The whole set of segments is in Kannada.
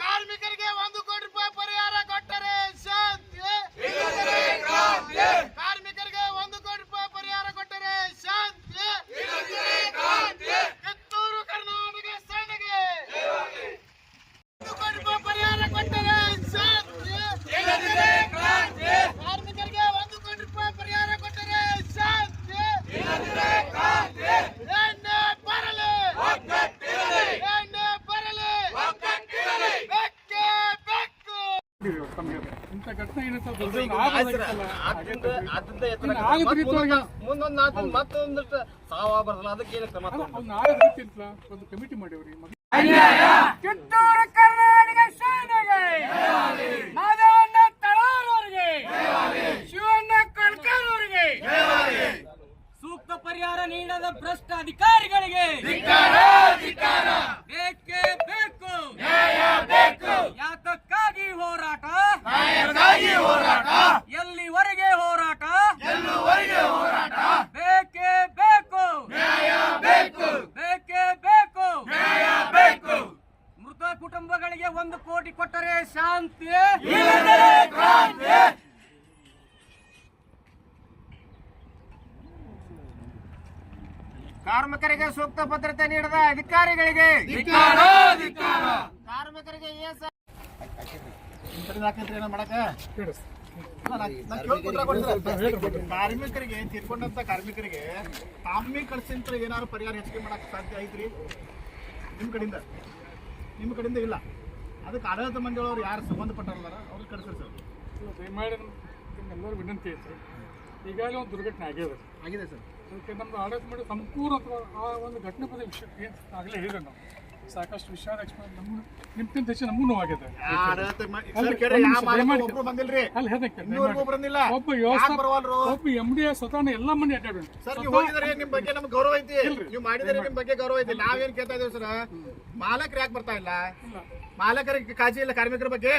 ಕಾರ್ಮಿಕರಿಗೆ 1 ಕೋಟಿ ರೂಪಾಯಿ ಪರಿಹಾರ ಕೊಟ್ಟರೆ ಶಾಂತಿ. ಕಾರ್ಮಿಕರಿಗೆ 1 ಕೋಟಿ ರೂಪಾಯಿ ಪರಿಹಾರ ಕೊಟ್ಟರೆ ಶಾಂತಿ. ಕಿತ್ತೂರು ಕರ್ನಾಟಕ ಸೇನೆಗೆ 1 ಕೋಟಿ ರೂಪಾಯಿ ಪರಿಹಾರ ಕೊಟ್ಟರೆ ಶಾಂತಿ. ಕಾರ್ಮಿಕರಿಗೆ 1 ಕೋಟಿ ರೂಪಾಯಿ ಪರಿಹಾರ ಕೊಟ್ಟರೆ ಶಾಂತಿ. ಎಣ್ಣೆ ಬರಲಿ, ಎಣ್ಣೆ ಬರಲಿ, ಬೆಕ್ಕೆ ಬೆಕ್ಕು. ಇಂಥ ಘಟನೆ ಮುಂದೊಂದು ಮತ್ತೊಂದಷ್ಟು ಸಾವ ಬರಲ್ಲ. ಅದಕ್ಕೆ ಏನು ಕ್ರಮ ಒಂದು ಕಮಿಟಿ ಮಾಡಿವ್ರಿ. ಕಿತ್ತೂರು ಕರ್ನಾಟಕ ಸೇನೆಗೆ, ಮಾದವಣ್ಣ ತಳಾರವರಿಗೆ, ಶಿವಣ್ಣ ಕಳ್ಕಲ್ವರಿಗೆ, ಸೂಕ್ತ ಪರಿಹಾರ ನೀಡದ ಭ್ರಷ್ಟ ಅಧಿಕಾರಿಗಳಿಗೆ ಬೇಕೇ ಬೇಕು, ಯಾತಕ್ಕಾಗಿ ಹೋರಾಟ, ಎಲ್ಲಿವರೆಗೆ ಹೋರಾಟ, ಬೇಕೇ ಬೇಕು, ಬೇಕೇ ಬೇಕು. ಮೃತ ಕುಟುಂಬಗಳಿಗೆ 1 ಕೋಟಿ ಕೊಟ್ಟರೆ ಶಾಂತಿ. ಕಾರ್ಮಿಕರಿಗೆ ಸೂಕ್ತ ಭದ್ರತೆ ನೀಡದ ಅಧಿಕಾರಿಗಳಿಗೆ, ಕಾರ್ಮಿಕರಿಗೆ ಕಾರ್ಮಿಕರಿಗೆ ತೀರ್ಕೊಂಡಂತ ಕಾರ್ಮಿಕರಿಗೆ ತಾಮಿ ಕಳಿಸಿಂತ ಏನಾದ್ರು ಪರಿಹಾರ ಹೆಚ್ಚಿಗೆ ಮಾಡಕ್ ಸಾಧ್ಯ ಐತ್ರಿ? ನಿಮ್ಮ ಕಡೆಯಿಂದ ಇಲ್ಲ. ಅದಕ್ಕೆ ಆಡಳಿತ ಮಂಡಳಿಯವರು ಯಾರು ಸಂಬಂಧಪಟ್ಟಾರಲ್ಲ ಅವ್ರು ಕಳಿಸ್ರಿ ಸರ್. ದಯಮಾಡಿ ಎಲ್ಲರೂ ವಿನಂತಿ ಐತೆ. ಈಗಾಗಲೇ ಒಂದು ದುರ್ಘಟನೆ ಆಗಿದೆ ಸರ್. ಅದಕ್ಕೆ ನಮ್ದು ಆಡಳಿತ ಮಾಡಿ ಸಂಪೂರ್ಣ ಆ ಒಂದು ಘಟನೆ ಬಗ್ಗೆ ವಿಷಯ ಏನು ಆಗಲೇ ಹೇಳಿದೆ. ನಾವು ಸಾಕಷ್ಟು ವಿಷಯ ಎಕ್ಸ್ಪ್ಲೇನ್ ನಿಮ್ಗಿಂತ ಹೆಚ್ಚು ನಮಗೂ ನೋವಾಗಿದೆ. ಒಬ್ಬ MD ಸ್ವತಃ ಎಲ್ಲ ಮಂದಿ ಅಡ್ಡಾಡ ಸರ್. ನೀವು ಹೋಗಿದ್ರೆ ನಿಮ್ ಬಗ್ಗೆ ನಮ್ಗೆ ಗೌರವ ಐತಿ, ನೀವು ಮಾಡಿದ್ರೆ ನಿಮ್ ಬಗ್ಗೆ ಗೌರವ ಐತಿ. ನಾವೇನ್ ಕೇಳ್ತಾ ಇದೀವಿ ಸರ್, ಮಾಲಕರು ಯಾಕೆ ಬರ್ತಾ ಇಲ್ಲ? ಮಾಲಕರಿಗೆ ಕಾಳಜಿ ಇಲ್ಲ ಕಾರ್ಮಿಕರ ಬಗ್ಗೆ?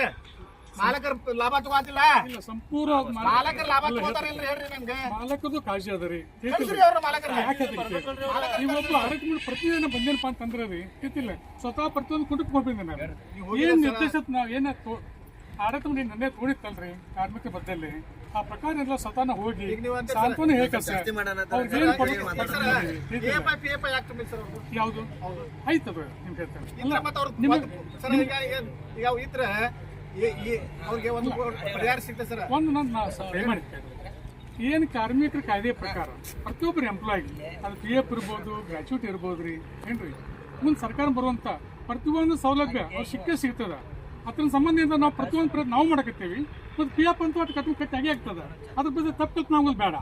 ಮಾಲಕರು ಲಾಭ ತಗೋತಿಲ್ಲ? ಸಂಪೂರ್ಣ ಮಾಲಕರು ಲಾಭ ತಗೋತಾರಿಲ್ರಿ? ಹೇಳ್ರಿ ನಮ್ಗೆ. ಮಾಲಕರದು ಕಾಳಜಿ ಅದ ರೀ. ನೀವೊಬ್ಬ ಆಡಳಿತ ಮಾಡಿ ಪ್ರತಿದಿನ ಬಂದೇನಪ್ಪ ಅಂತಂದ್ರೆ ರೀ ಗೊತ್ತಿಲ್ಲ. ಸ್ವತಃ ಪ್ರತಿಯೊಂದು ಕುಟುಂಬ ಹೋಗ್ಬಿಂದೆ ನಾನು ಏನ್ ನಿರ್ದೇಶಕ ನಾವ್ ಏನ ಆಡಳಿತ ಮಾಡಿ ನನ್ನೇ ತೋಡಿತ್ತಲ್ರಿ ಕಾರ್ಮಿಕ ಬದ್ದಲ್ಲಿ ಆ ಪ್ರಕಾರ ಎಲ್ಲ ಸ್ವತಃ ಹೋಗಿ ಸಾಂತ್ವನ ಯಾವ್ದು ಆಯ್ತದ ನಿಮ್ ಹೇಳ್ತೇನೆ. ಒಂದು ನನ್ನ ಸಲಹೆ ಮಾಡಿರ್ತೇನೆ. ಏನು ಕಾರ್ಮಿಕರ ಕಾಯ್ದೆ ಪ್ರಕಾರ ಪ್ರತಿಯೊಬ್ಬರು ಎಂಪ್ಲಾಯಿ ಅದು PF ಇರ್ಬೋದು, ಗ್ರಾಚ್ಯುಟಿ ಇರ್ಬೋದು ರೀ ಏನ್ರಿ, ಮುಂದೆ ಸರ್ಕಾರ ಬರುವಂತ ಪ್ರತಿಯೊಂದು ಸೌಲಭ್ಯ ಅವ್ರು ಸಿಗ್ತದ. ಅದ್ರ ಸಂಬಂಧದಿಂದ ನಾವು ಪ್ರತಿಯೊಂದು ಪ್ರಯತ್ನ ನಾವು ಮಾಡಕತ್ತೀವಿ. ಮತ್ತು PF ಅಂತೂ ಅಷ್ಟು ಕಟ್ಟಿ ಆಗಿ ಆಗ್ತದ. ಅದ್ರ ಬಗ್ಗೆ ತಪ್ಪು ನಾವು ಬೇಡ.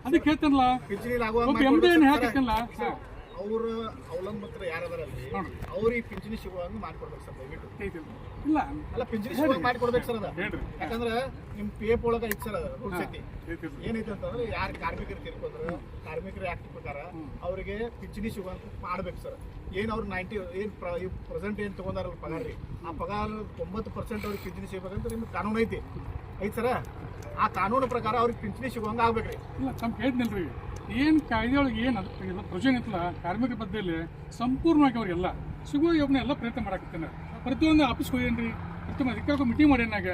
ಅದಕ್ಕೆ ಹೇಳ್ತೇನಲ್ಲ, ಒಬ್ಬ MD ಏನು ಹಾಕತ್ತಲ್ಲ ಅವ್ರ ಅವಲಂಬಿತರು ಯಾರದಾರಲ್ರಿ ಅವ್ರಿಗೆ ಪಿಂಚಣಿ ಸಿಗುವಂಗ ಮಾಡ್ಕೊಡ್ಬೇಕು ಸರ್. ದಯವಿಟ್ಟು ಇಲ್ಲ ಅಲ್ಲ, ಪಿಂಚಣಿ ಸಿಗುವಂಗ ಮಾಡ್ಕೊಡ್ಬೇಕು ಸರ್. ಅದ ಯಾಕಂದ್ರೆ ನಿಮ್ PF ಒಳಗ ಐತಿ ಸರ್. ಅದ ರೂಲ್ಸ್ ಐತಿ. ಏನೈತಿ ಅಂತಂದ್ರೆ ಯಾರು ಕಾರ್ಮಿಕರು ತೀರ್ಕೊಂಡ್ರು ಕಾರ್ಮಿಕರ ಆಕ್ಟ್ ಪ್ರಕಾರ ಅವ್ರಿಗೆ ಪಿಂಚಣಿ ಸಿಗುವಂಗ ಮಾಡ್ಬೇಕು ಸರ್. ಏನ್ ಅವ್ರು 90 ಪ್ರೆಸೆಂಟ್ ಏನ್ ತಗೊಂಡಾರಲ್ಲ ಪಗಾರ ರೀ, ಆ ಪಗಾರ 90% ಅವ್ರಿಗೆ ಪಿಂಚಣಿ ಸಿಗ್ಬೇಕಂತ ನಿಮ್ಗೆ ಕಾನೂನು ಐತಿ ಸರ. ಆ ಕಾನೂನು ಪ್ರಕಾರ ಅವ್ರಿಗೆ ಪಿಂಚಣಿ ಸಿಗುವಂಗ ಆಗ್ಬೇಕ್ರಿ. ಇಲ್ಲ ತಮ್ಮ ಹೇಳಿದ್ನಲ್ರಿ, ಏನು ಕಾಯ್ದೆಯೊಳಗೆ ಏನು ಪ್ರೊವಿಷನ್ ಇತ್ತಲ್ಲ ಕಾರ್ಮಿಕ ಪದ್ಧತಿಯಲ್ಲಿ ಸಂಪೂರ್ಣವಾಗಿ ಅವ್ರಿಗೆಲ್ಲ ಸಿಗುವ ಯೋಜನೆ ಎಲ್ಲ ಪ್ರಯತ್ನ ಮಾಡಾಕತ್ತೇನೆ. ಪ್ರತಿಯೊಂದು ಆಫೀಸ್ಗೆ ಹೋಗ್ಯೇನ್ರಿ, ಪ್ರತಿಯೊಂದು ಅಧಿಕಾರಿಗೂ ಮೀಟಿಂಗ್ ಮಾಡ್ಯಾನಾಗ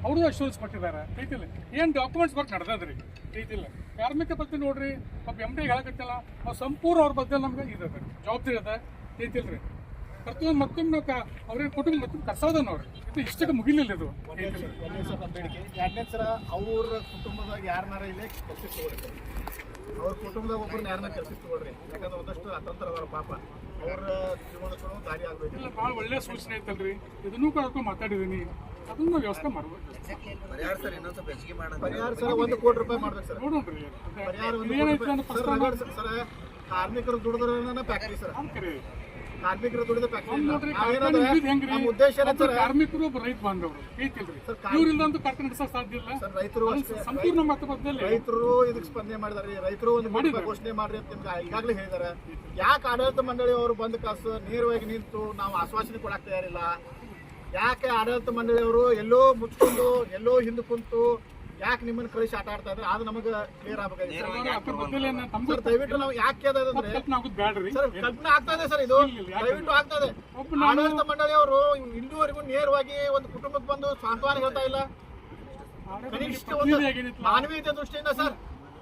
ಅವ್ರದ್ದು ಅಶ್ಯೂರೆನ್ಸ್ ಕೊಟ್ಟಿದ್ದಾರೆ. ಐತಿಲ್ಲ ಏನು ಡಾಕ್ಯುಮೆಂಟ್ಸ್ ವರ್ಕ್ ನಡೆದದ್ರಿ. ಐತಿಲ್ಲ ಕಾರ್ಮಿಕ ಪದ್ಧತಿ ನೋಡ್ರಿ, ಒಬ್ಬ MD ಹೇಳಕತ್ತಿಲ್ಲ ಅವ್ರು ಸಂಪೂರ್ಣ ಅವ್ರ ಬಗ್ಗೆ ನಮ್ಗೆ ಇದೆ ಜವಾಬ್ದಾರಿ ಅದ. ಐತಿಲ್ರಿ ಪ್ರತಿಯೊಂದು ಮತ್ತೊಮ್ಮೆ ಅವ್ರೇನು ಕುಟುಂಬ ಮತ್ತೊಮ್ಮೆ ಕರ್ಸೋದ ನೋಡ್ರಿ. ಇದು ಇಷ್ಟಕ್ಕೆ ಮುಗಿಲಿಲ್ಲ ಇದು. ಎರಡನೇ ಸರ ಅವ್ರ ಕುಟುಂಬದಾಗ ಯಾರನ್ನಾರ ಇಲ್ಲೇ ಕೆಲಸಕ್ಕೆ ತಗೊಳ್ರಿ. ಅವ್ರ ಕುಟುಂಬದಾಗ ಒಬ್ಬರನ್ನ ಯಾರನ್ನ ಕೆಲಸಕ್ಕೆ ತಗೊಳ್ರಿ. ಯಾಕಂದ್ರೆ ಒಂದಷ್ಟು ಅತಂತ್ರ ಅದಾರ ಪಾಪ, ಅವ್ರ ಜೀವನಕ್ಕೂ ದಾರಿ ಆಗ್ಬೇಕು. ಇಲ್ಲ ಭಾಳ ಒಳ್ಳೆ ಸೂಚನೆ ಐತಲ್ರಿ. ಇದನ್ನೂ ಕೂಡ ಮಾತಾಡಿದೀನಿ, ಅದನ್ನ ವ್ಯವಸ್ಥೆ ಮಾಡ್ಬೇಕು. ಪರಿಹಾರ ಸರ್ 1 ಕೋಟಿ ರೂಪಾಯಿ ಮಾಡ್ಬೇಕು ಸರ್. ನೋಡ್ರಿ ಪರಿಹಾರ ಸರ್ ಕಾರ್ಮಿಕರು ದುಡಿದ್ರೆ ಫ್ಯಾಕ್ಟ್ರಿ ಸರ್. ಕಾರ್ಮಿಕರು ದುಡಿದ ಉದ್ದೇಶ ಕಾರ್ಮಿಕರು ರೈತ ಬಾಂಧವರು ಐತಿಲ್ರಿ. ಇವ್ರಿಂದ ಕಾರ್ಖಾನೆ ನಡೆಸಕ್ ಸಾಧ್ಯ ಇಲ್ಲ. ರೈತರು ಸಂಪೂರ್ಣ ಮತಪತ್ರದಲ್ಲಿ ರೈತರು ಇದಕ್ಕೆ ಸ್ಪಂದನೆ ಮಾಡಿದಾರೆ. ರೈತರು ಒಂದು ಘೋಷಣೆ ಮಾಡ್ರಿ ಅಂತ ಈಗಾಗಲೇ ಹೇಳಿದಾರೆ. ಯಾಕೆ ಆಡಳಿತ ಮಂಡಳಿ ಅವರು ಬಂದ ಕಾಸು ನೇರವಾಗಿ ನಿಂತು ನಾವು ಆಶ್ವಾಸನೆ ಕೊಡಕ್ ತಯಾರಿಲ್ಲ? ಯಾಕೆ ಆಡಳಿತ ಮಂಡಳಿಯವರು ಎಲ್ಲೋ ಮುಚ್ಕೊಂಡು ಎಲ್ಲೋ ಹಿಂದೆ ಕುಂತು ಯಾಕೆ ನಿಮ್ಮನ್ನ ಕಳಿಸಿ ಆಟ ಆಡ್ತಾ ಇದ್ರೆ ಅದು ನಮಗೆ ಕ್ಲಿಯರ್ ಆಗ್ಬೇಕಾಗಿದೆ ಅದ್ರ ಬಗ್ಗೆ ತಮ್ದು ಸರ್. ದಯವಿಟ್ಟು ನಾವು ಯಾಕೆ ಅಂದ್ರೆ ಕಲ್ಪನೆ ಆಗೋದು ಬ್ಯಾಡ್ರಿ. ಸರ್ ಕಲ್ಪನೆ ಆಗ್ತಾ ಇದೆ ಸರ್, ಇದು ದಯವಿಟ್ಟು ಆಗ್ತಾ ಇದೆ. ಆಡಳಿತ ಮಂಡಳಿಯವರು ಇಲ್ಲಿವರೆಗೂ ನೇರವಾಗಿ ಒಂದು ಕುಟುಂಬಕ್ಕೆ ಬಂದು ಸಾಂತ್ವನ ಹೇಳ್ತಾ ಇಲ್ಲ. ಕನಿಷ್ಠ ಒಂದು ಮಾನವೀಯತೆ ದೃಷ್ಟಿಯಿಂದ ಸರ್,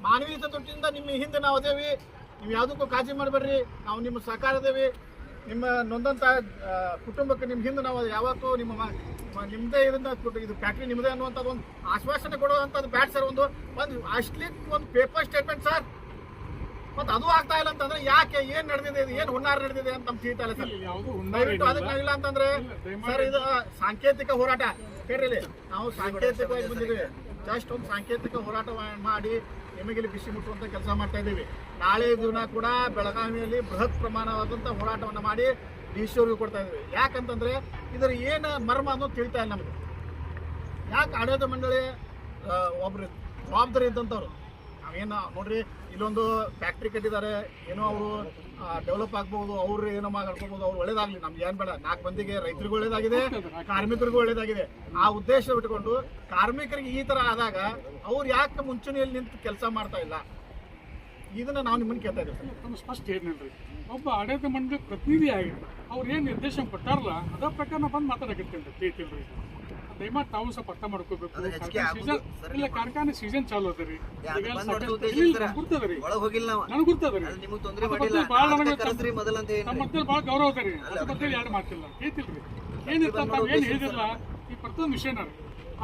ಮಾನವೀಯತೆ ದೃಷ್ಟಿಯಿಂದ ನಿಮ್ಮ ಹಿಂದೆ ನಾವು ಅದೇವಿ, ನೀವು ಯಾವುದಕ್ಕೂ ಕಾಳಜಿ ಮಾಡಬೇಡ್ರಿ, ನಾವು ನಿಮ್ಮ ಸಹಕಾರ ಅದೇವಿ, ನಿಮ್ಮ ನೊಂದಂತ ಕುಟುಂಬಕ್ಕೆ ನಿಮ್ಮ ಹಿಂದೆ ನಾವು ಯಾವತ್ತೂ ನಿಮ್ಮದೇ ಇದನ್ನ ಇದು ಫ್ಯಾಕ್ಟ್ರಿ ನಿಮ್ಮದೇ ಅನ್ನುವಂಥದ್ದು ಒಂದು ಆಶ್ವಾಸನೆ ಕೊಡುವಂಥದ್ದು ಬ್ಯಾಡ್ ಸರ್. ಒಂದು ಅಷ್ಟೇ ಒಂದು ಪೇಪರ್ ಸ್ಟೇಟ್ಮೆಂಟ್ ಸರ್, ಮತ್ತೆ ಅದು ಆಗ್ತಾ ಇಲ್ಲ ಅಂತಂದ್ರೆ ಯಾಕೆ, ಏನ್ ನಡೆದಿದೆ, ಏನ್ ಹುನ್ನಾರ ನಡೆದಿದೆ ಅಂತ ನಮ್ಗೆ ತಿಳಿತಾ ಇಲ್ಲ ಸರ್. ದಯವಿಟ್ಟು ಅದಕ್ಕೆ ನಾವಿಲ್ಲ ಅಂತಂದ್ರೆ ಸರ್ ಇದು ಸಾಂಕೇತಿಕ ಹೋರಾಟ ಹೇಳ್ರಿ, ನಾವು ಸಾಂಕೇತಿಕವಾಗಿ ಬಂದಿದ್ದೀವಿ. ಜಸ್ಟ್ ಒಂದು ಸಾಂಕೇತಿಕ ಹೋರಾಟ ಮಾಡಿ ನಿಮಗೆ ಇಲ್ಲಿ ಬಿಸಿ ಮುಟ್ಟುವಂತ ಕೆಲಸ ಮಾಡ್ತಾ ಇದ್ದೀವಿ. ನಾಳೆ ದಿನ ಕೂಡ ಬೆಳಗಾವಿಯಲ್ಲಿ ಬೃಹತ್ ಪ್ರಮಾಣವಾದಂಥ ಹೋರಾಟವನ್ನು ಮಾಡಿ ಡಿ.ಸಿ ಅವ್ರಿಗೆ ಕೊಡ್ತಾ ಇದ್ದೀವಿ. ಯಾಕಂತಂದ್ರೆ ಇದರ ಏನು ಮರ್ಮ ಅನ್ನೋದು ತಿಳಿತಾ ಇಲ್ಲ ನಮಗೆ. ಯಾಕೆ ಆಡಳಿತ ಮಂಡಳಿ ಒಬ್ರು ಜವಾಬ್ದಾರಿ ಇದ್ದಂಥವ್ರು, ನಾವೇನು ನೋಡ್ರಿ ಇಲ್ಲೊಂದು ಫ್ಯಾಕ್ಟ್ರಿ ಕಟ್ಟಿದ್ದಾರೆ, ಏನೋ ಅವರು ಡೆವಲಪ್ ಆಗ್ಬೋದು, ಅವ್ರು ಏನೋ ಮಾಡ್ಕೋಬೋದು, ಅವ್ರು ಒಳ್ಳೇದಾಗ್ಲಿ, ನಮ್ಗೆ ಏನು ಬೇಡ. 4 ಮಂದಿಗೆ ರೈತರಿಗೂ ಒಳ್ಳೇದಾಗಿದೆ, ಕಾರ್ಮಿಕರಿಗೂ ಒಳ್ಳೇದಾಗಿದೆ. ಆ ಉದ್ದೇಶ ಬಿಟ್ಕೊಂಡು ಕಾರ್ಮಿಕರಿಗೆ ಈ ಥರ ಆದಾಗ ಅವ್ರು ಯಾಕೆ ಮುಂಚೂಣಿಯಲ್ಲಿ ನಿಂತು ಕೆಲಸ ಮಾಡ್ತಾ ಇಲ್ಲ, ಇದನ್ನ ನಾವು ನಿಮ್ಮನ್ನು ಕೇಳ್ತಾ ಇದ್ದೀವಿ. ತಮ್ಮ ಸ್ಪಷ್ಟ ಏನಿಲ್ರಿ, ಒಬ್ಬ ಆಡಳಿತ ಮಂಡಳಿ ಪ್ರತಿನಿಧಿಯಾಗಿ ಅವ್ರು ಏನು ನಿರ್ದೇಶನ ಕೊಟ್ಟಾರಲ್ಲ ಅದ ಪ್ರಕಾರ ನಾವು ಬಂದು ಮಾತಾಡಕತ್ತೇನ್ರಿ, ತಿಳಿತಿಲ್ರಿ. ದಯಮಾಡಿ ತಾವು ಸ್ವಲ್ಪ ಅರ್ಥ ಮಾಡ್ಕೋಬೇಕು. ಇಲ್ಲ ಕಾರ್ಖಾನೆ ಸೀಸನ್ ಚಾಲು ಅದ ರೀ, ಗುರ್ತದ್ರಿ, ನನಗೆ ಗುರ್ತದ್ರಿ, ಭಾಳ ಗೌರವ ಅದ ರೀ, ಅದ್ರ ಬಗ್ಗೆ ಯಾರು ಮಾತಿಲ್ಲ, ಕೇಳ್ತಿಲ್ರಿ. ಏನಿರ್ತಾರ ನಾವು ಏನು ಹೇಳಿದಿಲ್ಲ, ಈ ಪ್ರತಿಯೊಂದು ವಿಷಯನ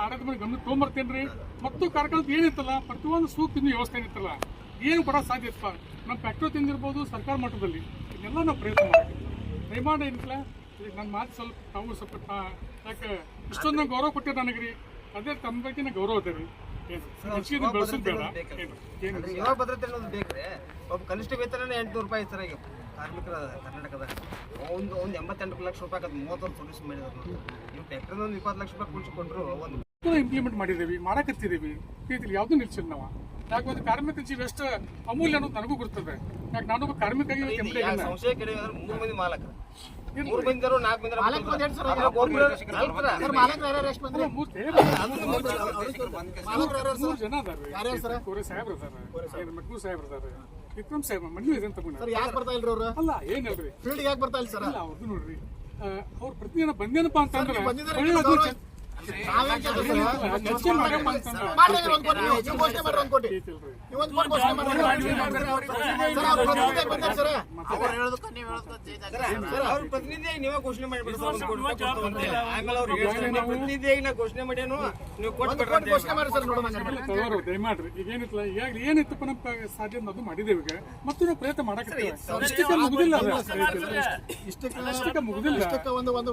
ಆಡಳಿತ ಮಂಡಳಿ ಗಮನ ತೊಗೊಂಬರ್ತೇನ್ರಿ. ಮತ್ತು ಕಾರ್ಖಾನೆ ಏನಿರ್ತಲ್ಲ ಪ್ರತಿಯೊಂದು ಸೂಕ್ತ ವ್ಯವಸ್ಥೆ ಏನಿರ್ತಲ್ಲ ಏನು ಬರೋ ಸಾಧ್ಯ ಇತ್ತಪ್ಪ, ನಮ್ಮ ಫ್ಯಾಕ್ಟ್ರಿ ತಿಂದಿರ್ಬೋದು ಸರ್ಕಾರ ಮಟ್ಟದಲ್ಲಿ, ಇದನ್ನೆಲ್ಲ ನಾವು ಪ್ರಯತ್ನ ಮಾಡ್ತೀವಿ. ದಯಮಾಡಿ ಏನಿಲ್ಲ ನನ್ನ ಮಾತು ಸ್ವಲ್ಪ ತಾವು ಸ್ವಲ್ಪ ಯಾಕೆ ಇಷ್ಟೊಂದು ಗೌರವ ಕೊಟ್ಟಿರ ನನಗೆ ರೀ, ಅದೇ ತಮ್ಮ ಬಗ್ಗೆ ಗೌರವ ಅದ ರೀ. ಬೆಳೆಸೋದು ಬೇಡ, ಸೇವಾ ಭದ್ರತೆ ಅನ್ನೋದು ಬೇಕ್ರಿ. ಒಬ್ಬ ಕನಿಷ್ಠ ವೇತನ 800 ರೂಪಾಯಿ ಸರ್. ಈಗ ಕಾರ್ಮಿಕರ ಕರ್ನಾಟಕದಾಗ ಒಂದು 88 ಲಕ್ಷ ರೂಪಾಯಿ 30 ವರ್ಷ ಸರ್ವಿಸ್ ಮಾಡಿದ್ರು. ನೀವು ಫ್ಯಾಕ್ಟ್ರಿ 20 ಲಕ್ಷ ರೂಪಾಯಿ ಕುಳಿಸ್ಕೊಂಡ್ರು ಒಂದು ಇಂಪ್ಲಿಮೆಂಟ್ ಮಾಡಿದ್ದೀವಿ, ಮಾಡಕತ್ತಿದ್ದೀವಿ, ಯಾವುದೂ ನಿಲ್ಸಿಲ್ಲ ನಾವು. ಯಾಕೆ ಒಂದು ಕಾರ್ಮಿಕ ಜೀವ ಎಷ್ಟು ಅಮೂಲ್ಯ ಅನ್ನೋದು ನನಗೂ ಗೊತ್ತದೆ. ಯಾಕೆ ನಾನು ಒಬ್ಬ ಕಾರ್ಮಿಕ ಸಂಶಯ ಕಡೆ 3 ಮಂದಿ ಮಾಲಕರು, 3 ಮಂದಿರು 4 ಮಂದಿ ಜನ ಅದಾರೆ. ಕೋರೆ ಸಾಹೇಬ್ರ ಅದಾರೆ, ಮಟ್ನೂರ್ ಸಾಹೇಬ್ರ ಅದಾರೆ, ವಿಕ್ರಮ್ ಸಾಹೇಬ್ ಮಣ್ಣು ಇದೆ ಅಂತ ಯಾಕೆ ಬರ್ತಾ ಇಲ್ರಿ ಅವ್ರು? ಅಲ್ಲ ಏನಿಲ್ರಿ ಫೀಲ್ಡ್ ಯಾಕೆ ಬರ್ತಾ ಇಲ್ಲ ಸರ್? ಅಲ್ಲ ಅವ್ರದ್ದು ನೋಡ್ರಿ, ಅವ್ರ ಪ್ರತಿದಿನ ಬಂದೇನಪ್ಪ ಅಂತಂದ್ರೆ ಪ್ರತಿನಿಧಿಯಾಗಿ ನೀವೇ ಘೋಷಣೆ ಮಾಡಿಬಿಡ್ತಾರೆ. ಪ್ರತಿನಿಧಿಯಾಗಿ ನಾ ಘೋಷಣೆ ಮಾಡ್ಯಾನು, ನೀವು ದಯಮಾಡ್ರಿ. ಈಗ ಏನಿತ್ತಲ್ಲ ಈಗಾಗಲೇ ಏನಿತ್ತಪ್ಪ ನಮ್ಮ ಸಾಧ್ಯ ಅದು ಮಾಡಿದ್ದೇವೆ. ಈಗ ಮತ್ತು ನಾವು ಪ್ರಯತ್ನ ಮಾಡಕ್ಕೆ ಮುಗಿದಿಲ್ಲ, ಮುಗಿದಿಲ್ಲ.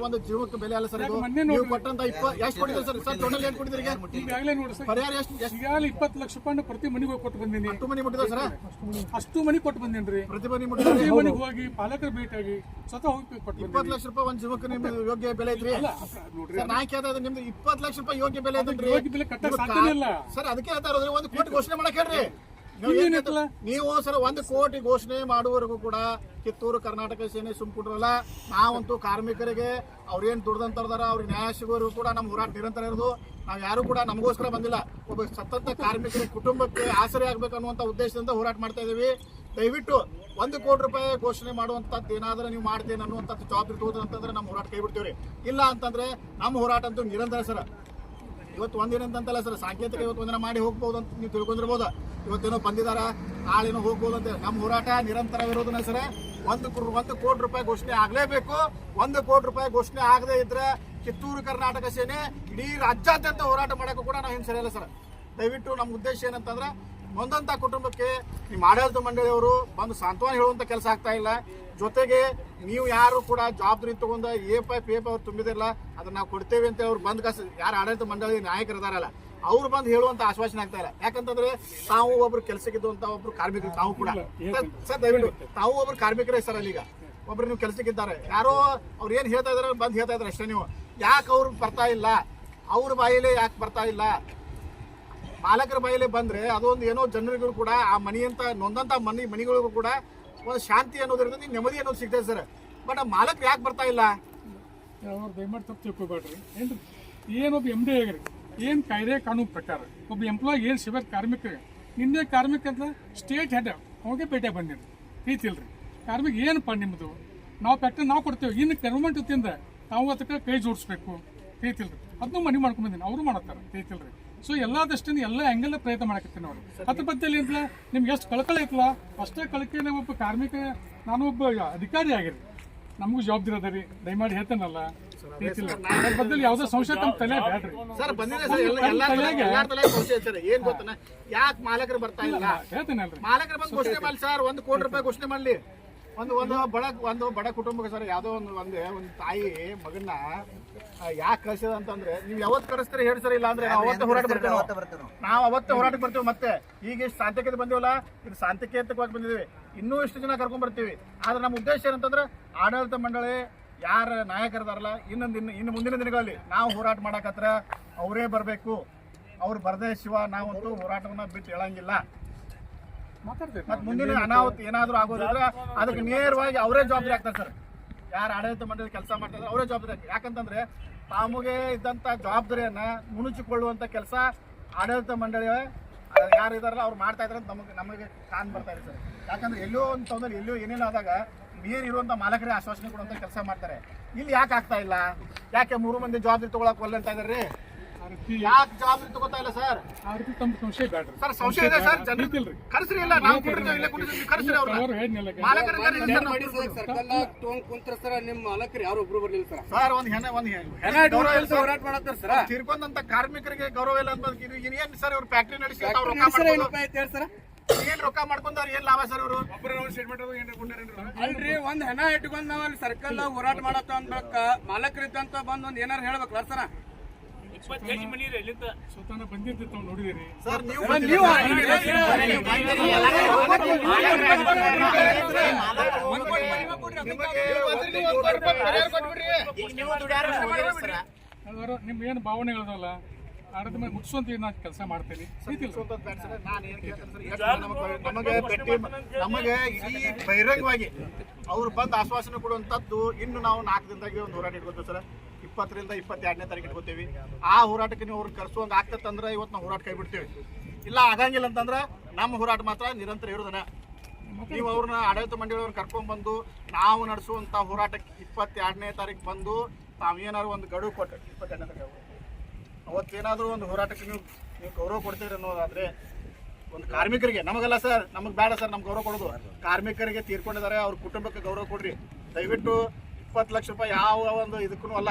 ಒಂದು ಜೀವಕ್ಕೆ ಬೆಲೆ ಅಲ್ಲ ಸರ್. ಮೊನ್ನೆ ನೀವು ಕೊಟ್ಟಂತ ಎಷ್ಟು ಕೊಟ್ಟಿದ್ದಾರೆ ಸರ್? ಸರ್ ಟೋಟಲ್ ಏನು ಕೊಟ್ಟಿದ್ದೀರಿ? ಈಗಾಗಲೇ ನೋಡಿ ಸರ್, ಪರಿಹಾರ ಎಷ್ಟು? ಈಗಾಗಲೇ 20 ಲಕ್ಷ ರೂಪಾಯಿ ಪ್ರತಿ ಮನೆಗೆ ಕೊಟ್ಟು ಬಂದೀನಿ. ಅಷ್ಟು ಮನೆ ಮುಟ್ಟಿದ ಸರ್? ಅಷ್ಟು ಮನೆ ಕೊಟ್ಟು ಬಂದೇನ್ರಿ. ಪ್ರತಿ ಮನೆ ಪ್ರತಿ ಮನೆಗೆ ಹೋಗಿ ಪಾಲಕರ ಭೇಟಿಯಾಗಿ ಸ್ವತಃ ಹೋಗಿ ಕೊಟ್ಟು 20 ಲಕ್ಷ ರೂಪಾಯಿ ಒಂದು ಜೀವಕ್ಕೆ ನಿಮ್ಗೆ ಯೋಗ್ಯ ಬೆಲೆ ಐತ್ರಿ? ನೋಡ್ರಿ ನಾ ಕೇಳ್ತಾ ಇದ್ದೆ, ನಿಮ್ದು 20 ಲಕ್ಷ ರೂಪಾಯಿ ಯೋಗ್ಯ ಬೆಲೆ ಐತ್ರಿ? ಯೋಗ್ಯ ಬೆಲೆ ಕಟ್ಟಕ್ಕೆ ಸಾಧ್ಯನೇ ಇಲ್ಲ ಸರ್. ಅದಕ್ಕೆ ಹೇಳ್ತಾ ಇರೋದ್ರಿ 1 ಕೋಟಿ ಘೋಷಣೆ ಮಾಡಕ್ ಹೇಳ್ರಿ. ನೀವು ಸರ್ 1 ಕೋಟಿ ಘೋಷಣೆ ಮಾಡುವವರೆಗೂ ಕೂಡ ಕಿತ್ತೂರು ಕರ್ನಾಟಕ ಸೇನೆ ಸುಮ್ಕೊಂಡ್ರಲ್ಲ. ನಾವಂತೂ ಕಾರ್ಮಿಕರಿಗೆ ಅವ್ರೇನ್ ದುಡ್ದಂತಾರ ಅವ್ರಿಗೆ ನ್ಯಾಯ ಸಿಗೋವರೆಗೂ ಕೂಡ ನಮ್ಮ ಹೋರಾಟ ನಿರಂತರ ಇರೋದು. ನಾವು ಯಾರು ಕೂಡ ನಮಗೋಸ್ಕರ ಬಂದಿಲ್ಲ, ಒಬ್ಬ ಸತತ ಕಾರ್ಮಿಕರ ಕುಟುಂಬಕ್ಕೆ ಆಸರೆ ಆಗ್ಬೇಕು ಅನ್ನುವಂಥ ಉದ್ದೇಶದಿಂದ ಹೋರಾಟ ಮಾಡ್ತಾ ಇದೀವಿ. ದಯವಿಟ್ಟು 1 ಕೋಟಿ ರೂಪಾಯಿ ಘೋಷಣೆ ಮಾಡುವಂಥದ್ದು ಏನಾದರೂ ನೀವು ಮಾಡ್ತೇನೆ ಅನ್ನುವಂಥದ್ದು ಜವಾಬ್ದಾರಿ ತಗೋದಂತಂದ್ರೆ ನಮ್ಮ ಹೋರಾಟ ಕೈ ಬಿಡ್ತೀವ್ರಿ. ಇಲ್ಲ ಅಂತಂದ್ರೆ ನಮ್ಮ ಹೋರಾಟ ಅಂತೂ ನಿರಂತರ ಸರ್. ಇವತ್ತು ಒಂದಿನ ಅಂತಲ್ಲ ಸರ್, ಸಾಂಕೇತಿಕ ಇವತ್ತು ಒಂದಿನ ಮಾಡಿ ಹೋಗ್ಬೋದು ಅಂತ ನೀವು ತಿಳ್ಕೊಂಡಿರ್ಬೋದು. ಇವತ್ತೇನೋ ಬಂದಿದಾರ, ನಾಳೇನೋ ಹೋಗ್ಬೋದು ಅಂತ. ನಮ್ಮ ಹೋರಾಟ ನಿರಂತರವಿರೋದನ್ನ ಸರ್. 1 ಕೋಟಿ ರೂಪಾಯಿ ಘೋಷಣೆ ಆಗಲೇಬೇಕು. 1 ಕೋಟಿ ರೂಪಾಯಿ ಘೋಷಣೆ ಆಗದೆ ಇದ್ರೆ ಕಿತ್ತೂರು ಕರ್ನಾಟಕ ಸೇನೆ ಇಡೀ ರಾಜ್ಯಾದ್ಯಂತ ಹೋರಾಟ ಮಾಡೋಕ್ಕೂ ಕೂಡ ನಾವು ಹಿಂದೆ ಸರಿಯಲ್ಲ ಸರ್. ದಯವಿಟ್ಟು ನಮ್ಮ ಉದ್ದೇಶ ಏನಂತಂದ್ರೆ ನೊಂದಂಥ ಕುಟುಂಬಕ್ಕೆ ನಿಮ್ಮ ಆಡಳಿತ ಮಂಡಳಿಯವರು ಬಂದು ಸಾಂತ್ವನ ಹೇಳುವಂಥ ಕೆಲಸ ಆಗ್ತಾ ಇಲ್ಲ. ಜೊತೆಗೆ ನೀವು ಯಾರು ಕೂಡ ಜವಾಬ್ದಾರಿ ತಗೊಂಡ ಪೇಪ ಅವ್ರು ತುಂಬಿದಿರಲ್ಲ, ಅದನ್ನ ನಾವು ಕೊಡ್ತೇವೆ ಅಂತ ಅವ್ರು ಬಂದ್ ಯಾರು ಆಡಳಿತ ಮಂಡಳಿ ನಾಯಕರು ಇದಾರಲ್ಲ ಅವ್ರು ಬಂದು ಹೇಳುವಂತ ಆಶ್ವಾಸನೆ ಆಗ್ತಾ ಇಲ್ಲ. ಯಾಕಂತಂದ್ರೆ ತಾವು ಒಬ್ರು ಕೆಲಸಕ್ಕಿದ್ದಂತ ಒಬ್ರು ಕಾರ್ಮಿಕರು, ತಾವು ಕೂಡ ಸರ್ ದಯವಿಟ್ಟು ತಾವು ಒಬ್ರು ಕಾರ್ಮಿಕರೇ ಸರ್. ಅಲ್ಲಿ ಈಗ ಒಬ್ರು ನೀವು ಕೆಲಸಕ್ಕಿದ್ದಾರೆ, ಯಾರೋ ಅವ್ರು ಏನ್ ಹೇಳ್ತಾ ಇದಾರೆ ಬಂದು ಹೇಳ್ತಾ ಇದಾರೆ ಅಷ್ಟೇ. ನೀವು ಯಾಕೆ ಅವ್ರು ಬರ್ತಾ ಇಲ್ಲ, ಅವ್ರ ಬಾಯಿಲೆ ಯಾಕೆ ಬರ್ತಾ ಇಲ್ಲ? ಮಾಲಕರ ಬಾಯಿಲೆ ಬಂದ್ರೆ ಅದೊಂದು ಏನೋ ಜನರಿಗೂ ಕೂಡ ಆ ಮನೆಯಂತ ನೊಂದಂತ ಮನೆಗಳಿಗೂ ಕೂಡ ಒಂದು ಶಾಂತಿ ಅನ್ನೋದು ಇರ್ತದೆ, ನೆಮ್ಮದಿ ಅನ್ನೋದು ಸಿಗ್ತದೆ ಸರ್. ಬಟ್ ಆ ಮಾಲಕರು ಯಾಕೆ ಬರ್ತಾ ಇಲ್ಲ? ದಯಮಾಡಿ ತಪ್ಪು ತಿಳ್ಕೊಬೇಡ್ರಿ. ಏನ್ರಿ ಏನೊಬ್ಬ MD ಆಗ್ರಿ ಏನು ಕಾಯ್ದೆ ಕಾನೂನು ಪ್ರಕಾರ ಒಬ್ಬ ಎಂಪ್ಲಾಯ್ ಏನು ಸೇವೆ ಕಾರ್ಮಿಕರಿಗೆ ನಿನ್ನೆ ಕಾರ್ಮಿಕ ಅಂತ ಸ್ಟೇಟ್ ಹೆಡ್ ಅವಾಗೆ ಭೇಟಿ ಬಂದಿರಿ ರೀತಿಲ್ರಿ ಕಾರ್ಮಿಕ ಏನಪ್ಪ ನಿಮ್ಮದು ನಾವು ಫ್ಯಾಕ್ಟ್ರಿ ನಾವು ಕೊಡ್ತೇವೆ ಇನ್ನು ಗೌರ್ಮೆಂಟ್ ವತಿಯಿಂದ ನಾವು ಅದಕ್ಕೆ ಕೈ ಜೋಡಿಸ್ಬೇಕು ರೀತಿಲ್ರಿ ಅದನ್ನು ಮನೆ ಮಾಡ್ಕೊಂಬಂದಿನಿ ಅವರು ಮಾಡತ್ತಾರೆ ರೀತಿಲ್ರಿ ಸೊ ಎಲ್ಲ ದೃಷ್ಟಿಯಿಂದ ಎಲ್ಲ ಆ್ಯಂಗಲ್ ಪ್ರಯತ್ನ ಮಾಡಕತ್ತೀನಿ ನೋಡಿ ಅದ್ರ ಬದ್ದಲ್ಲಿ ಅಂತಲ್ಲ ನಿಮ್ಗೆ ಎಷ್ಟು ಕಳಕಳಿ ಐತಲ್ಲ ಅಷ್ಟೇ ಕಳಕಳಿ ಒಬ್ಬ ಕಾರ್ಮಿಕ ನಾನು ಒಬ್ಬ ಅಧಿಕಾರಿ ಆಗಿರಿ ನಮಗೂ ಜವಾಬ್ದಾರಿ ಅದ ರೀ ದಯಮಾಡಿ ಹೇಳ್ತೇನಲ್ಲ ಅದ್ರ ಬದ್ದಲ್ಲಿ ಯಾವುದೋ ಸಂಶಯ ತಮ್ಮ ತಲೆ ಬ್ಯಾಡ್ರಿ ಸರ್ ಬಂದಿದೆ ಸರ್ ಎಲ್ಲಾರ ತಲೆ ಸಂಶಯ ಸರ್ ಏನ್ ಗೊತ್ತನ ಯಾಕೆ ಮಾಲಕರು ಬರ್ತಾ ಇಲ್ಲ ಹೇಳ್ತೇನಲ್ರಿ ಮಾಲಕರು ಬಂದು ಘೋಷಣೆ ಮಾಡಿ ಸರ್ 1 ಕೋಟಿ ರೂಪಾಯಿ ಘೋಷಣೆ ಮಾಡ್ಲಿ ಒಂದು ಬಡ ಕುಟುಂಬಕ್ಕೆ ಸರ್ ಯಾವ್ದೋ ಒಂದು ತಾಯಿ ಮಗನ್ನ ಯಾಕೆ ಕಳ್ಸಿದ ಅಂತಂದ್ರೆ ನೀವು ಯಾವತ್ತು ಕಳಿಸ್ತೀರಿ ಹೇಳಿ ಸರ್ ಇಲ್ಲ ಅಂದ್ರೆ ನಾವು ಅವತ್ತು ಹೋರಾಟ ಬರ್ತೇವೆ ನಾವು ಅವತ್ತೇ ಹೋರಾಟಕ್ಕೆ ಬರ್ತೇವೆ ಮತ್ತೆ ಈಗ ಇಷ್ಟು ಶಾಂತಿಕತೆ ಬಂದಿವಲ್ಲ ಇದು ಶಾಂತಿಕೇತವಾಗಿ ಬಂದಿದ್ದೀವಿ ಇನ್ನೂ ಇಷ್ಟು ಜನ ಕರ್ಕೊಂಡ್ ಬರ್ತೀವಿ ಆದ್ರೆ ನಮ್ಮ ಉದ್ದೇಶ ಏನಂತಂದ್ರೆ ಆಡಳಿತ ಮಂಡಳಿ ಯಾರ ನಾಯಕರದಾರಲ್ಲ ಇನ್ನು ಮುಂದಿನ ದಿನಗಳಲ್ಲಿ ನಾವು ಹೋರಾಟ ಮಾಡಕತ್ರ ಅವರೇ ಬರಬೇಕು ಅವ್ರು ಬರದೇ ಶಿವ ನಾವಂತೂ ಹೋರಾಟವನ್ನ ಬಿಟ್ಟು ಹೇಳಂಗಿಲ್ಲ ಮಾತಾಡ್ತೇವೆ ಮತ್ತೆ ಮುಂದಿನ ಅನಾಹುತ ಏನಾದ್ರು ಆಗೋದಿದ್ರೆ ಅದಕ್ಕೆ ನೇರವಾಗಿ ಅವರೇ ಜವಾಬ್ದಾರಿ ಆಗ್ತಾರೆ ಸರ್ ಯಾರು ಆಡಳಿತ ಮಂಡಳಿ ಕೆಲಸ ಮಾಡ್ತಾರೆ ಅವರೇ ಜವಾಬ್ದಾರಿ ಯಾಕಂತಂದ್ರೆ ತಮಗೆ ಇದ್ದಂತ ಜವಾಬ್ದಾರಿಯನ್ನ ಮುಣುಚಿಕೊಳ್ಳುವಂತ ಕೆಲಸ ಆಡಳಿತ ಮಂಡಳಿ ಯಾರು ಇದಾರಲ್ಲ ಅವ್ರು ಮಾಡ್ತಾ ಇದಾರೆ ಅಂತ ನಮಗೆ ಕಾಣ್ ಬರ್ತಾ ಇದೆ ಸರ್ ಯಾಕಂದ್ರೆ ಎಲ್ಲೋ ಒಂದು ತೊಂದರೆ ಎಲ್ಲೋ ಏನೇನು ಆದಾಗ ಮೇನ್ ಇರುವಂತ ಮಾಲಕರೇ ಆಶ್ವಾಸನೆ ಕೊಡುವಂತ ಕೆಲಸ ಮಾಡ್ತಾರೆ ಇಲ್ಲಿ ಯಾಕೆ ಆಗ್ತಾ ಇಲ್ಲ ಯಾಕೆ 3 ಮಂದಿ ಜವಾಬ್ದಾರಿ ತಗೊಳಕ್ ಒಲ್ಲೆ ಅಂತ ಇದಾರೆ ಯಾಕೆ ಜವಾಬ್ದಾರಿ ತಗೋತಾ ಇಲ್ಲ ಸರ್ ಆ ರೀತಿ ತಮ್ಮ ಸಂಶಯ ಬ್ಯಾಡ್ರಿ ಸರ್ ಸಂಶಯ ಇದೆ ಸರ್ ಜನರು ಕರ್ಸ್ರಿ ಇಲ್ಲ ನಾವು ಕೊಟ್ಟಿರ್ತೀವಿ ಇಲ್ಲೇ ಕೊಟ್ಟಿರ್ತೀವಿ ಕರ್ಸ್ರಿ ಅವ್ರನ್ನ ಅವ್ರು ಹೇಳಿದ್ನಲ್ಲ ಮಾಲಕರ ಸರ್ಕಲ್ ಕುಂತ್ರ ಸರ್ ನಿಮ್ಮ ಮಾಲಕರು ಯಾರು ಒಬ್ರು ಬರ್ಲಿಲ್ಲ ಸರ್ ಸರ್ ಒಂದು ಹೋರಾಟ ಮಾಡತ್ತಾರ ಸರ್ ತೀರ್ಕೊಂಡಂತ ಕಾರ್ಮಿಕರಿಗೆ ಗೌರವ ಇಲ್ಲ ಅಂತ ಏನ್ ಸರ್ ಇವ್ರು ಫ್ಯಾಕ್ಟ್ರಿ ನಡೆಸಿ ಏನ್ ರೊಕ್ಕ ಮಾಡ್ಕೊಂಡವ್ರು ಏನ್ ಲಾಭ ಸರ್ ಇವರು ಅಲ್ರಿ ಒಂದ್ ಹೆಣ ಇಟ್ಕೊಂಡ್ ನಾವ್ ಅಲ್ಲಿ ಸರ್ಕಲ್ ಹೋರಾಟ ಮಾಡತ್ತ ಅಂದ್ಬೇಕ ಮಾಲಕರಿದ್ದಂತ ಬಂದ್ ಒಂದ್ ಏನಾರ ಹೇಳ್ಬೇಕಲ್ಲ ಸರ್ ಸ್ವತಃ ಬಂದಿದ್ದು ತಾವು ನೋಡಿದಿರಿ ಸರ್ ನಿಮ್ ಏನು ಭಾವನೆಗಳದಲ್ಲ ಅದ್ರ ಮೇಲೆ ಮುಟ್ಸುವಂತ ನಾನು ಕೆಲಸ ಮಾಡ್ತೇನೆ ನಮಗೆ ಇಡೀ ಬಹಿರಂಗವಾಗಿ ಅವ್ರು ಬಂದು ಆಶ್ವಾಸನೆ ಕೊಡುವಂತದ್ದು ಇನ್ನು ನಾವು 4 ದಿನದಾಗಿ ಒಂದು ಹೋರಾಟ ಇಟ್ಕೊತೀವಿ ಸರ್ 20ರಿಂದ 22ನೇ ತಾರೀಕು ಇಟ್ಕೋತೀವಿ ಆ ಹೋರಾಟಕ್ಕೆ ನೀವು ಅವ್ರಿಗೆ ಕರ್ಸುವಂಗ ಆಗ್ತಂದ್ರೆ ಇವತ್ತು ನಾವು ಹೋರಾಟ ಕೈ ಬಿಡ್ತೀವಿ ಇಲ್ಲ ಆಗಂಗಿಲ್ಲ ಅಂತಂದ್ರೆ ನಮ್ಮ ಹೋರಾಟ ಮಾತ್ರ ನಿರಂತರ ಇರೋದನ್ನ ನೀವು ಅವ್ರನ್ನ ಆಡಳಿತ ಮಂಡಳಿಯವ್ರನ್ನ ಕರ್ಕೊಂಡ್ಬಂದು ನಾವು ನಡೆಸುವಂತ ಹೋರಾಟಕ್ಕೆ 22ನೇ ತಾರೀಕು ಬಂದು ತಾವೇನಾದ್ರು ಒಂದು ಗಡುವು ಕೊಟ್ಟು 22ನೇ ತಾರೀಕು ಅವತ್ತೇನಾದ್ರೂ ಒಂದು ಹೋರಾಟಕ್ಕೆ ನೀವು ಗೌರವ ಕೊಡ್ತೀರಿ ಅನ್ನೋದಾದ್ರೆ ಒಂದು ಕಾರ್ಮಿಕರಿಗೆ ನಮಗಲ್ಲ ಸರ್ ನಮಗೆ ಬೇಡ ಸರ್ ನಮ್ಗೆ ಗೌರವ ಕೊಡೋದು ಕಾರ್ಮಿಕರಿಗೆ ತೀರ್ಕೊಂಡಿದ್ದಾರೆ ಅವ್ರ ಕುಟುಂಬಕ್ಕೆ ಗೌರವ ಕೊಡ್ರಿ ದಯವಿಟ್ಟು 20 ಲಕ್ಷ ರೂಪಾಯಿ ಯಾವ ಒಂದು ಇದಕ್ಕೂ ಅಲ್ಲ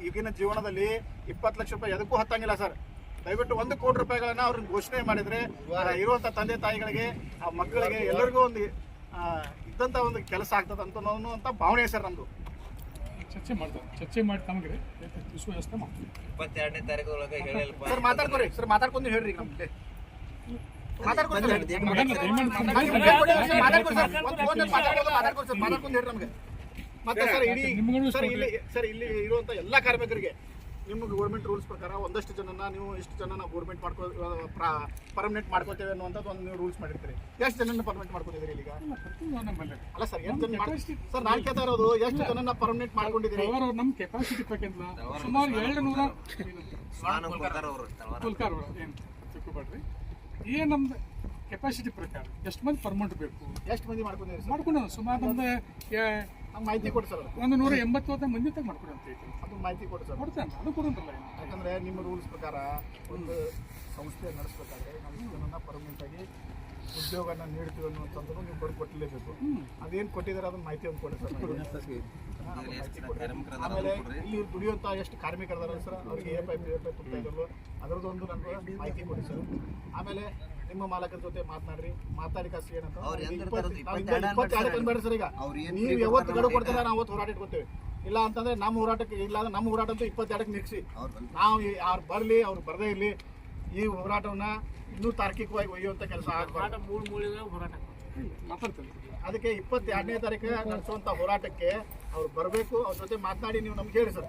ಈಗಿನ ಜೀವನದಲ್ಲಿ 20 ಲಕ್ಷ ರೂಪಾಯಿ ಎದಕ್ಕೂ ಹತ್ತಂಗಿಲ್ಲ ಸರ್ ದಯವಿಟ್ಟು 1 ಕೋಟಿ ರೂಪಾಯಿಗಳನ್ನ ಅವ್ರನ್ನ ಘೋಷಣೆ ಮಾಡಿದ್ರೆ ಇರುವಂತ ತಂದೆ ತಾಯಿಗಳಿಗೆ ಆ ಮಕ್ಕಳಿಗೆ ಎಲ್ಲರಿಗೂ ಒಂದು ಇದ್ದಂತ ಒಂದು ಕೆಲಸ ಆಗ್ತದೆ ಅಂತ ಭಾವನೆ ಸರ್ ನಮ್ದು ಚರ್ಚೆ ಮಾಡಿ ತಮಗೆ ವ್ಯವಸ್ಥೆ ಮಾಡ್ತೀವಿ 22ನೇ ತಾರೀಕು ಸರ್ ಮಾತಾಡ್ಕೊರಿ ಸರ್ ಮಾತಾಡ್ಕೊಂಡು ಹೇಳ್ರಿ ನಮ್ಗೆ ಮಾತಾಡ್ಕೊಂಡು ಹೇಳ್ರಿ ನಮ್ಗೆ ಮತ್ತೆ ಸರ್ ಇಲ್ಲಿ ಇರುವಂತ ಎಲ್ಲಾ ಕಾರ್ಮಿಕರಿಗೆ ನಿಮ್ಗೆ ಗೌರ್ಮೆಂಟ್ ರೂಲ್ಸ್ ಪ್ರಕಾರ ಒಂದಷ್ಟು ಜನನ ನೀವು ಇಷ್ಟು ಜನ ಗೌರ್ಮೆಂಟ್ ಪರ್ಮನೆಂಟ್ ಮಾಡ್ಕೋತೇವೆ ಅನ್ನುವಂಥದ್ದು ಒಂದು ನೀವು ರೂಲ್ಸ್ ಮಾಡಿರ್ತೀರಿ ಎಷ್ಟು ಜನನ ಪರ್ಮನೆಂಟ್ ಮಾಡ್ಕೊಂಡಿದ್ದೀರಿ ಈಗ ಅಲ್ಲ ಸರ್ ಎಷ್ಟು ಜನ ಸರ್ ನಾನು ಕೇಳ್ತಾ ಇರೋದು ಎಷ್ಟು ಜನನ ಪರ್ಮನೆಂಟ್ ಮಾಡ್ಕೊಂಡಿದ್ದೀರಿ ನಮ್ಮ ಕೆಪಾಸಿಟಿ ಪ್ರಕಾರ ಸುಮಾರು 700 ಕುಲ್ಕಾರ್ ಏನು ತಿಳ್ಕೊಬೇಡ್ರಿ ಏನು ನಮ್ದು ಕೆಪಾಸಿಟಿ ಪ್ರಕಾರ ಎಷ್ಟು ಮಂದಿ ಪರ್ಮನೆಂಟ್ ಬೇಕು ಎಷ್ಟು ಮಂದಿ ಮಾಡ್ಕೊಂಡಿದ್ದೀರಿ ಮಾಡ್ಕೊಂಡು ಸುಮಾರು ನಮ್ದು ಮಾಹಿತಿ ಕೊಡಿ ಸರ್ ಒಂದು 180 ಮಂದಿ ತಗ ಮಾಡ್ಕೊಡಿ ಅಂತ ಐತಿ ಅದು ಮಾಹಿತಿ ಕೊಡಿ ಸರ್ ಕೊಡ್ತೇನೆ ಅದು ಕೊಡೋದಿಲ್ಲ ಯಾಕಂದ್ರೆ ನಿಮ್ಮ ರೂಲ್ಸ್ ಪ್ರಕಾರ ಒಂದು ಸಂಸ್ಥೆ ನಡೆಸಬೇಕಾದ್ರೆ ನಾವು ಜನನ ಪರ್ಮನೆಂಟ್ ಆಗಿ ಉದ್ಯೋಗನ ನೀಡ್ತೀವಿ ಅನ್ನುವಂಥದ್ದು ನೀವು ಬರೆದು ಕೊಟ್ಟಲೇಬೇಕು ಅದೇನು ಕೊಟ್ಟಿದ್ದಾರೆ ಅದನ್ನ ಮಾಹಿತಿ ಒಂದು ಕೊಡಿ ಸರ್ ಆಮೇಲೆ ಇಲ್ಲಿ ದುಡಿಯುವಂಥ ಎಷ್ಟು ಕಾರ್ಮಿಕರಿದಾರಲ್ಲ ಸರ್ ಅವ್ರಿಗೆ ಎ ಪೈ ತುಂಬ್ತಾ ಇದ್ರು ಅದರದ್ದು ಒಂದು ನನಗೆ ಮಾಹಿತಿ ಕೊಡಿ ಸರ್ ಆಮೇಲೆ ನಿಮ್ಮ ಮಾಲಕರ ಜೊತೆ ಮಾತಾಡಿ ಕಾಸು ಏನಂತ 22 ಬೇಡ ಸರ್ ಈಗ ನೀವು ಯಾವತ್ತು ಗಡುವು ಕೊಡ್ತಾರ ನಾವು ಅವತ್ತು ಹೋರಾಟ ಇಟ್ಕೊತೇವೆ ಇಲ್ಲ ಅಂತಂದ್ರೆ ನಮ್ಮ ಹೋರಾಟಕ್ಕೆ ಇಲ್ಲ ನಮ್ಮ ಹೋರಾಟ ಅಂತೂ 22ಕ್ಕೆ ನಿಲ್ಲಿಸಿ ನಾವು ಯಾರು ಬರಲಿ ಅವ್ರು ಬರದೇ ಇರಲಿ ಈ ಹೋರಾಟವನ್ನ ಇನ್ನೂ ತಾರ್ಕಿಕವಾಗಿ ಒಯ್ಯುವಂತ ಕೆಲಸ ಆಗ್ಬಾರ್ದು ಮಾತಾಡ್ತೇನೆ ಅದಕ್ಕೆ 22ನೇ ತಾರೀಕು ನಡೆಸುವಂತ ಹೋರಾಟಕ್ಕೆ ಅವ್ರು ಬರಬೇಕು ಅವ್ರ ಜೊತೆ ಮಾತನಾಡಿ ನೀವು ನಮ್ಗೆ ಹೇಳಿ ಸರ್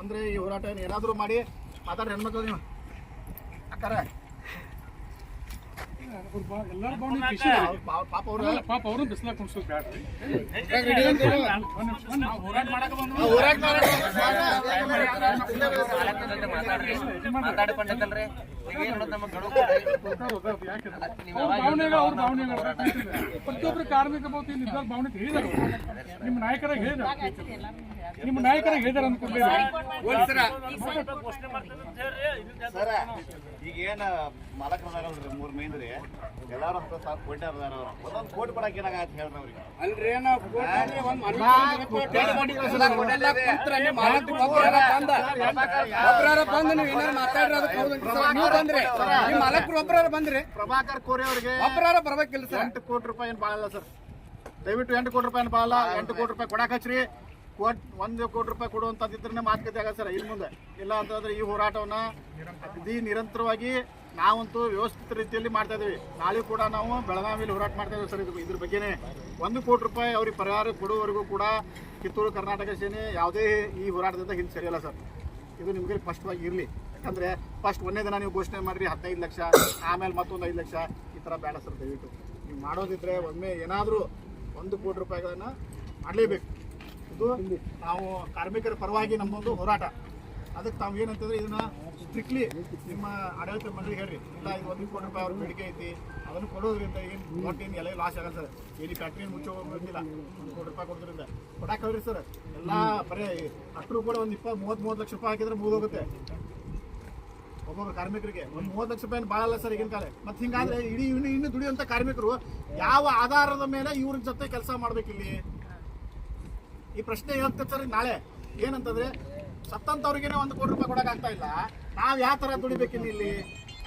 ಅಂದ್ರೆ ಈ ಹೋರಾಟ ಏನಾದರೂ ಮಾಡಿ ಮಾತಾಡ್ರಿ ಹೆಣ್ಮಕ್ಳು ನೀವು ಅಕ್ಕಾರ ಎಲ್ಲಾರ ಭಾವನೆ ಪಾಪ ಅವ್ರು ಪಾಪ ಅವ್ರನ್ನ ಬಿಸಿಲಾಗ ಕುಣಿಸೋದು ಬ್ಯಾಡ್ರಿ. ಹೋರಾಟ ಪ್ರತಿಯೊಬ್ಬರು ಕಾರ್ಮಿಕ ಭಾವತಿ ನಿರ್ಧಾರ ಭಾವನೆ ಹೇಳಿದಾರೆ. ನಿಮ್ಮ ನಾಯಕರಾಗಿ ಹೇಳಿದಾರೆ, ನಿಮ್ಮ ನಾಯಕರಾಗಿ ಹೇಳಿದಾರೆ ಅನ್ಕೊಂಡ್ರೆ ಸರ ಈಗ ಏನ ಮಾಲಕರದಾರಲ್ರಿ 3 ಮೈನ್ ರೀ ಎಲ್ಲಾರು 10,000 ಕೋಟಿ ಅದಾರ. ಒಂದೊಂದು ಕೋಟಿ ಕೊಡಕ್ಕೆ ಏನಾಗತ್ತೆ ಹೇಳ್ರಿ ಅವ್ರಿಗೆ. ಅಲ್ರಿ ಪ್ರಭಾಕರ್ ಕೋರೆ ಅವರಿಗೆ ಬರ್ಬೇಕಿಲ್ಲ ಸರ್. 8 ಕೋಟಿ ರೂಪಾಯಿ ಏನು ಬಾಳಲ್ಲ ಸರ್. ದಯವಿಟ್ಟು 8 ಕೋಟಿ ರೂಪಾಯಿ ಬಾಳಲ್ಲ. 8 ಕೋಟಿ ರೂಪಾಯಿ ಕೊಡಾಕ್ ಹಚ್ಚ್ರಿ. 1 ಕೋಟಿ ರೂಪಾಯಿ ಕೊಡುವಂತದ್ದಿದ್ರೆ ಮಾತುಕತೆ ಆಗ ಸರ್ ಇನ್ನು ಮುಂದೆ. ಇಲ್ಲ ಅಂತಂದ್ರೆ ಈ ಹೋರಾಟವನ್ನ ಅತಿ ನಿರಂತರವಾಗಿ ನಾವಂತೂ ವ್ಯವಸ್ಥಿತ ರೀತಿಯಲ್ಲಿ ಮಾಡ್ತಾ ಇದೀವಿ. ನಾಳೆ ಕೂಡ ನಾವು ಬೆಳಗಾವಿಯಲ್ಲಿ ಹೋರಾಟ ಮಾಡ್ತಾ ಇದ್ದೀವಿ ಸರ್. ಇದ್ರ ಬಗ್ಗೆನೇ 1 ಕೋಟಿ ರೂಪಾಯಿ ಅವ್ರಿಗೆ ಪರಿಹಾರ ಕೊಡುವವರೆಗೂ ಕೂಡ ಕಿತ್ತೂರು ಕರ್ನಾಟಕ ಸೇನೆ ಯಾವುದೇ ಈ ಹೋರಾಟದಿಂದ ಹಿಂದೆ ಸರಿಯಲ್ಲ ಸರ್. ಇದು ನಿಮಗೆ ಸ್ಪಷ್ಟವಾಗಿ ಇರಲಿ. ಯಾಕಂದರೆ ಫಸ್ಟ್ 1ನೇ ದಿನ ನೀವು ಘೋಷಣೆ ಮಾಡಿರಿ 15 ಲಕ್ಷ, ಆಮೇಲೆ ಮತ್ತೊಂದು 5 ಲಕ್ಷ, ಈ ಥರ ಬೇಡ ಸರ್. ದಯವಿಟ್ಟು ನೀವು ಮಾಡೋದಿದ್ರೆ ಒಮ್ಮೆ ಏನಾದರೂ 1 ಕೋಟಿ ರೂಪಾಯಿಗಳನ್ನು ಮಾಡಲೇಬೇಕು. ಇದು ನಾವು ಕಾರ್ಮಿಕರ ಪರವಾಗಿ ನಮ್ಮೊಂದು ಹೋರಾಟ. ಅದಕ್ಕೆ ತಾವು ಏನಂತಂದರೆ ಇದನ್ನು ಸ್ಟ್ರಿಕ್ಟ್ಲಿ ನಿಮ್ಮ ಆಡಳಿತ ಮಂಡಳಿಗೆ ಹೇಳ್ರಿ. ಇಲ್ಲ ಇದು 1 ಕೋಟಿ ರೂಪಾಯಿ ಅವ್ರ ಬೇಡಿಕೆ ಐತಿ, ಅದನ್ನು ಕೊಡೋದ್ರಿಂದ ಏನು ಒಟ್ಟೇನು ಎಲ್ಲ ಲಾಸ್ ಆಗಲ್ಲ ಸರ್. ಏನು ಫ್ಯಾಕ್ಟ್ರಿಯನ್ನು ಮುಚ್ಚೋಗೋದಿಲ್ಲ. 1 ಕೋಟಿ ರೂಪಾಯಿ ಕೊಡೋದ್ರಿಂದ ಕೊಡಕ್ಕೆ ಹೇಳ್ರಿ ಸರ್. ಎಲ್ಲ ಬರೀ ಅಷ್ಟರು ಕೂಡ ಒಂದು 20-30 ಲಕ್ಷ ರೂಪಾಯಿ ಹಾಕಿದ್ರೆ ಮುಗಿದೋಗುತ್ತೆ ಒಬ್ಬೊಬ್ಬರು ಕಾರ್ಮಿಕರಿಗೆ. ಒಂದು 30 ಲಕ್ಷ ರೂಪಾಯಿ ಭಾಳಲ್ಲ ಸರ್ ಈಗಿನ ಕಾಲ. ಮತ್ತು ಹಿಂಗಾದ್ರೆ ಇಡೀ ಇನ್ನು ದುಡಿಯುವಂಥ ಕಾರ್ಮಿಕರು ಯಾವ ಆಧಾರದ ಮೇಲೆ ಇವ್ರ ಜೊತೆ ಕೆಲಸ ಮಾಡ್ಬೇಕಿಲ್ಲಿ? ಈ ಪ್ರಶ್ನೆ ಹೇಳ್ತಾರೆ ಸರ್. ನಾಳೆ ಏನಂತಂದ್ರೆ ಸತ್ತಂತವ್ರಿಗೇನೆ 1 ಕೋಟಿ ರೂಪಾಯಿ ಕೊಡೋಕ್ಕಾಗ್ತಾ ಇಲ್ಲ. ನಾವು ಯಾವ ಥರ ದುಡಿಬೇಕಿನ್ನು ಇಲ್ಲಿ?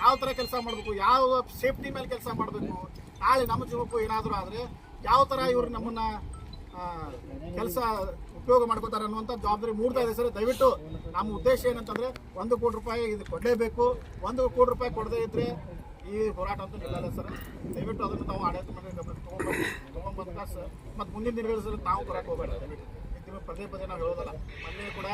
ಯಾವ ಥರ ಕೆಲಸ ಮಾಡಬೇಕು? ಯಾವ ಸೇಫ್ಟಿ ಮೇಲೆ ಕೆಲಸ ಮಾಡಬೇಕು? ನಾಳೆ ನಮ್ಮ ಜೀವಕ್ಕೂ ಏನಾದರೂ ಆದರೆ ಯಾವ ಥರ ಇವ್ರು ನಮ್ಮನ್ನು ಕೆಲಸ ಉಪಯೋಗ ಮಾಡ್ಕೋತಾರೆ ಅನ್ನುವಂಥ ಜವಾಬ್ದಾರಿ ಮೂಡ್ತಾ ಇದೆ ಸರ್. ದಯವಿಟ್ಟು ನಮ್ಮ ಉದ್ದೇಶ ಏನಂತಂದರೆ 1 ಕೋಟಿ ರೂಪಾಯಿ ಇದು ಕೊಡಲೇಬೇಕು. 1 ಕೋಟಿ ರೂಪಾಯಿ ಕೊಡದೇ ಇದ್ದರೆ ಈ ಹೋರಾಟ ಅಂತೂ ನಿಲ್ಲಲ್ಲ ಸರ್. ದಯವಿಟ್ಟು ಅದನ್ನು ತಾವು ಆಡಳಿತ ಮಂಡಳಿ ತೊಗೊಂಬಂದ ಸರ್. ಮತ್ತು ಮುಂದಿನ ದಿನಗಳಲ್ಲಿ ತಾವು ಬರೋಕ್ಕೆ ಹೋಗಬೇಡ. ದಯವಿಟ್ಟು ಪದೇ ನಾವು ಹೇಳೋದಲ್ಲ. ಮೊನ್ನೆ ಕೂಡ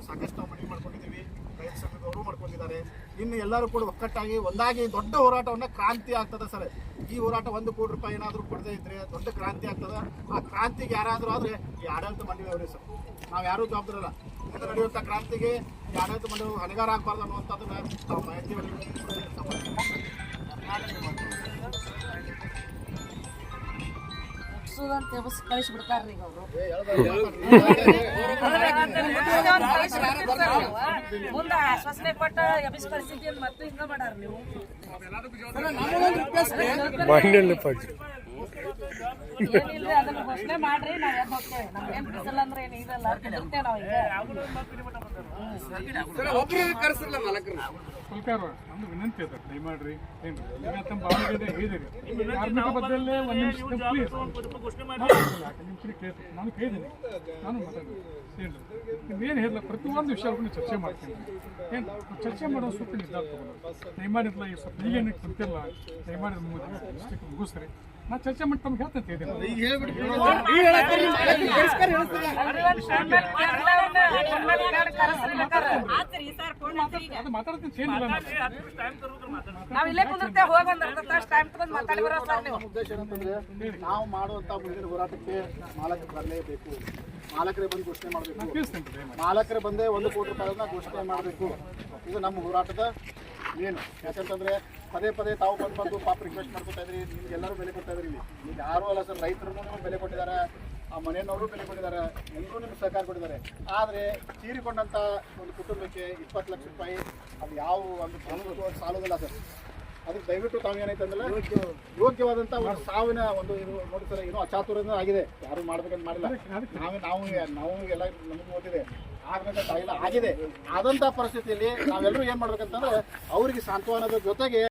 ಸಾಕಷ್ಟು ನಾವು ಮನವಿ ಮಾಡ್ಕೊಂಡಿದ್ದೀವಿ. ರೈತ ಸಂಘದವರು ಮಾಡ್ಕೊಂಡಿದ್ದಾರೆ. ಇನ್ನು ಎಲ್ಲರೂ ಕೂಡ ಒಕ್ಕಟ್ಟಾಗಿ ಒಂದಾಗಿ ದೊಡ್ಡ ಹೋರಾಟವನ್ನು ಕ್ರಾಂತಿ ಆಗ್ತದೆ ಸರ್. ಈ ಹೋರಾಟ 1 ಕೋಟಿ ರೂಪಾಯಿ ಏನಾದರೂ ಕೊಡದೇ ಇದ್ದರೆ ದೊಡ್ಡ ಕ್ರಾಂತಿ ಆಗ್ತದೆ. ಆ ಕ್ರಾಂತಿಗೆ ಯಾರಾದರೂ ಆದರೆ ಈ ಆಡಳಿತ ಮಂಡಳಿ ಅವರೇ ಸರ್. ನಾವು ಯಾರೂ ಜವಾಬ್ದಾರಲ್ಲ. ಇದು ನಡೆಯುವಂಥ ಕ್ರಾಂತಿಗೆ ಈ ಆಡಳಿತ ಮಂಡಳಿ ಹೊಣೆಗಾರ ಆಗಬಾರ್ದು ಅನ್ನುವಂಥದ್ದನ್ನು ನಾವು ಮಾಹಿತಿ ಕಳಿಸ್ಬಿಡ್ತಾರ್ರಿ ಅವರು. ಮುಂದೆ ಆಶ್ವಾಸನೆ ಕೊಟ್ಟು ಎಬ್ಬಿಸಿ ಕಳಿಸಿದ್ದೀವಿ ಮತ್ತು ಹಿಂಗ ಮಾಡಾರ ನೀವು. ಏನಿಲ್ರಿ ಅದನ್ನ ಘೋಷಣೆ ಮಾಡ್ರಿ, ನಾವ್ ಎದ್ದು ಹೋಗ್ತೇವೆ. ನಮ್ಗೇನ್ ಬಿಡಿಸಲ್ಲ ಅಂದ್ರೆ ಏನ್ ಇದಲ್ಲ, ಬಿಡ್ತೇವೆ ನಾವು ಈಗ. ಸರ್ಕಾರ ನಮ್ದು ವಿನಂತಿ ಅದ, ದಯಮಾಡ್ರಿ ಏನ್ರಿ ಈಗ ತಮ್ಮ ಭಾವನೆಗೆ ಹೇಳಿದಿರಿ. ಕಾರ್ಮಿಕ ಬದಲೇ 1 ನಿಮಿಷ ಪ್ಲೀಸ್ ಕೇಳ್ತೀನಿ. ನಾನು ಕೇಳಿದ್ದೀನಿ, ನಾನು ಮಾತಾಡಿದೆ ಏನ್ರಿ ಏನು ಹೇಳಿಲ್ಲ. ಪ್ರತಿಯೊಂದು ವಿಷಯವನ್ನು ಚರ್ಚೆ ಮಾಡ್ತೀನಿ. ಏನು ಚರ್ಚೆ ಮಾಡೋ ಸ್ವಲ್ಪ ನಿರ್ಧಾರ ತಗೊಳ್ಳೋದು. ದಯಮಾಡಿರಲ್ಲ ಈ ಸ್ವಲ್ಪ ಈಗೇನು ಕುಂತಿಲ್ಲ, ದಯಮಾಡಿ ಮುಗಿಸ್ರಿ. ನಾ ಚರ್ಚೆ ಮಾಡಿ ತಮ್ಗೆ ಹೇಳ್ತಂತ ಅದು ಮಾತಾಡ್ತೀನಿ. ಏನಿಲ್ಲ ನಾವ್ ಇಲ್ಲೇ ಕುಂದಿರ್ತೇವೆ, ಹೋಗಿ ಒಂದು ಅರ್ಧ ತಾಸು ಟೈಮ್ ತಗೊಂಡು ಮಾತಾಡಿ ಬರೋ ಸರ್ ನೀವು. ಉದ್ದೇಶ ಏನಂತಂದ್ರೆ ನಾವು ಮಾಡುವಂಥ ಮುಂದಿನ ಹೋರಾಟಕ್ಕೆ ಮಾಲಕರು ಬರಲೇಬೇಕು. ಮಾಲಕರೇ ಬಂದು ಘೋಷಣೆ ಮಾಡಬೇಕು. ಮಾಲಕರೇ ಬಂದೇ 1 ಕೋಟಿ ರೂಪಾಯಿನ ಘೋಷಣೆ ಮಾಡಬೇಕು. ಇದು ನಮ್ಮ ಹೋರಾಟದ ಏನು. ಯಾಕಂತಂದ್ರೆ ಪದೇ ತಾವು ಬಂದು ಪಾಪ ರಿಕ್ವೆಸ್ಟ್ ಮಾಡ್ಕೊತಾ ಇದ್ರಿ. ನಿಮ್ಗೆ ಎಲ್ಲರೂ ಬೆಲೆ ಕೊಡ್ತಾ ಇದ್ರಿ. ಇಲ್ಲಿ ಈಗ ಯಾರೂ ಅಲ್ಲ ಸರ್. ರೈತರು ನಿಮ್ಗೆ ಬೆಲೆ ಕೊಟ್ಟಿದ್ದಾರೆ, ಆ ಮನೆಯವರು ಬೆಲೆ ಕೊಟ್ಟಿದ್ದಾರೆ, ಎಲ್ಲರೂ ನಿಮ್ಗೆ ಸಹಕಾರ ಕೊಟ್ಟಿದ್ದಾರೆ. ಆದರೆ ತೀರಿಕೊಂಡಂಥ ಒಂದು ಕುಟುಂಬಕ್ಕೆ 20 ಲಕ್ಷ ರೂಪಾಯಿ ಅದು ಯಾವ ಒಂದು ಸಾಲೋದಿಲ್ಲ ಸರ್. ಅದಕ್ಕೆ ದಯವಿಟ್ಟು ತಾವು ಏನೈತೆ ಅಂದ್ರೆ ಯೋಗ್ಯವಾದಂಥ ಒಂದು ಸಾವಿನ ಒಂದು ಇದು ನೋಡಿ ಸರ್. ಏನೋ ಅಚಾತುರ್ಯ ಆಗಿದೆ, ಯಾರು ಮಾಡ್ಬೇಕಂತ ಮಾಡಿಲ್ಲ. ನಾವು ಎಲ್ಲ ನಮಗೆ ಓದಿದೆ ಆಗಬೇಕಂತ ಇಲ್ಲ, ಆಗಿದೆ. ಆದಂಥ ಪರಿಸ್ಥಿತಿಯಲ್ಲಿ ನಾವೆಲ್ಲರೂ ಏನು ಮಾಡ್ಬೇಕಂತಂದ್ರೆ ಅವರಿಗೆ ಸಾಂತ್ವನದ ಜೊತೆಗೆ